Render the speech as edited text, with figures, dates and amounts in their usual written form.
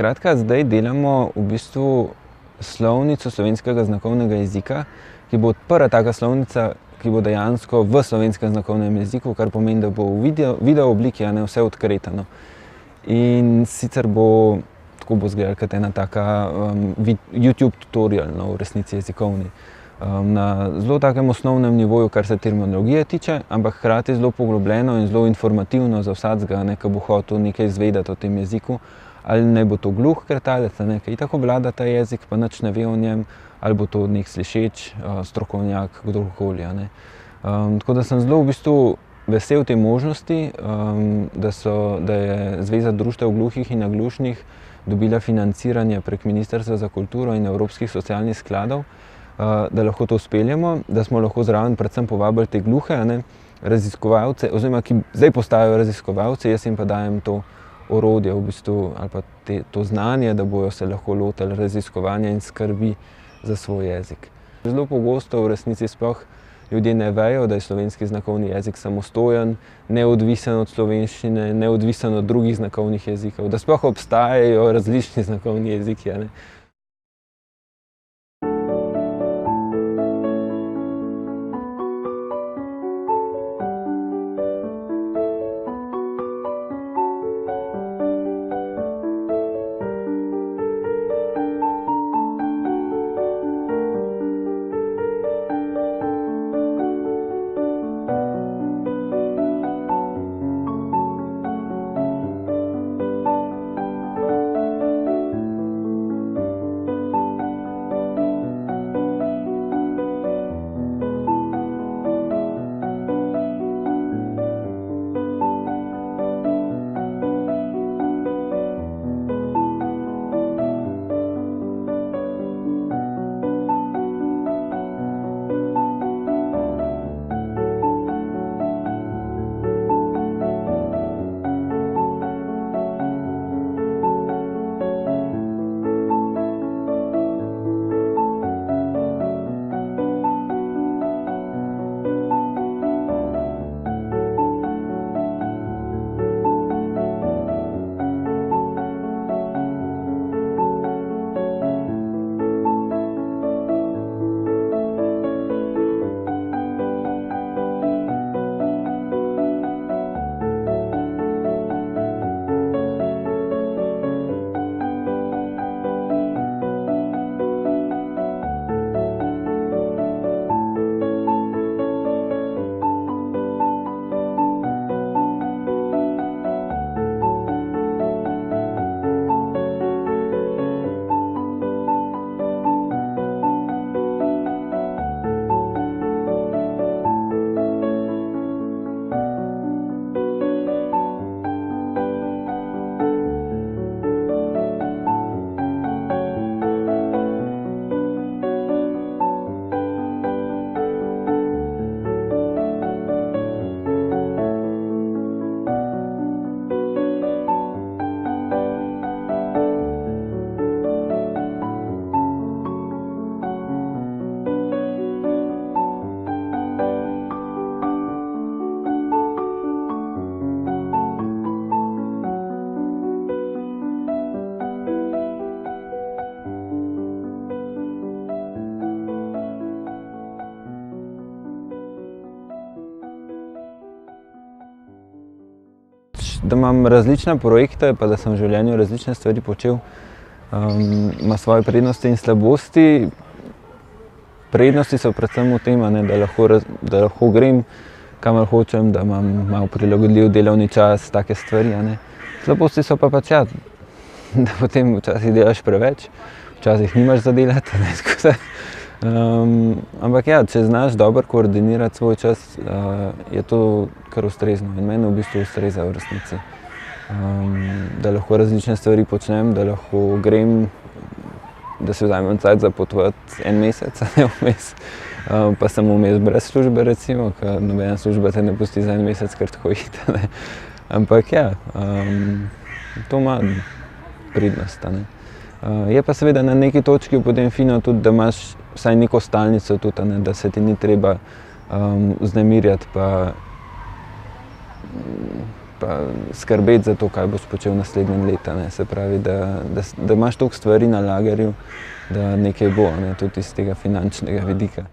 Skratka, zdaj delamo v bistvu slovnico slovenskega znakovnega jezika, ki bo prva taka slovnica, ki bo dejansko v slovenskem znakovnem jeziku, kar pomeni, da bo v video obliki, vse odkretano. In sicer bo, tako bo izgledala kot ena taka YouTube tutorial, v resnici jezikovni. Na zelo takem osnovnem nivoju, kar se terminologije tiče, ampak hkrati zelo poglobljeno in zelo informativno za vsakega, ki bo hotel nekaj izvedeti o tem jeziku. Ali naj bo to gluh krtalec, ki tako vlada ta jezik, pa nič ne ve o njem, ali bo to nek slišeč strokovnjak, kdorkoli. Tako da sem zelo v bistvu vesel te možnosti, da je Zveza društev gluhih in naglušnih dobila financiranje prek Ministrstva za kulturo in Evropskih socialnih skladov, da lahko to speljemo, da smo lahko zraven predvsem povabili te gluhe, raziskovalce, oziroma ki zdaj postajajo raziskovalci, jaz jim pa dajem to orodje v bistvu, ali pa to znanje, da bojo se lahko lotili raziskovanja in skrbi za svoj jezik. Zelo pogosto v resnici sploh ljudje ne vejo, da je slovenski znakovni jezik samostojen, neodvisen od slovenščine, neodvisen od drugih znakovnih jezikov, da sploh obstajajo različni znakovni jeziki. Da imam različne projekte, pa da sem v življenju različne stvari počel, ima svoje prednosti in slabosti. Prednosti so predvsem v tem, da lahko grem, kamor hočem, da imam malo prilagodljiv delovni čas, take stvari. Slabosti so pa da potem včasih delaš preveč, včasih nimaš za delati. Ampak če znaš dobro koordinirati svoj čas, je to kar ustrezno in meni v bistvu ustreza v resnici. Da lahko različne stvari počnem, da lahko grem, da si vzamem cajt za potovati en mesec, ne vmes, pa sem vmes brez službe recimo, ker nobena služba te ne pusti za en mesec kar tako iti. Ampak to ima prednost. Je pa seveda na neki točki potem fino tudi, da imaš vsaj neko stalnico tudi, da se ti ni treba vznemirjati pa pa skrbeti za to, kaj boš počel naslednje leta, ne. Se pravi, da imaš toliko stvari na lagerju, da nekaj bo, ne, tudi iz tega finančnega vidika.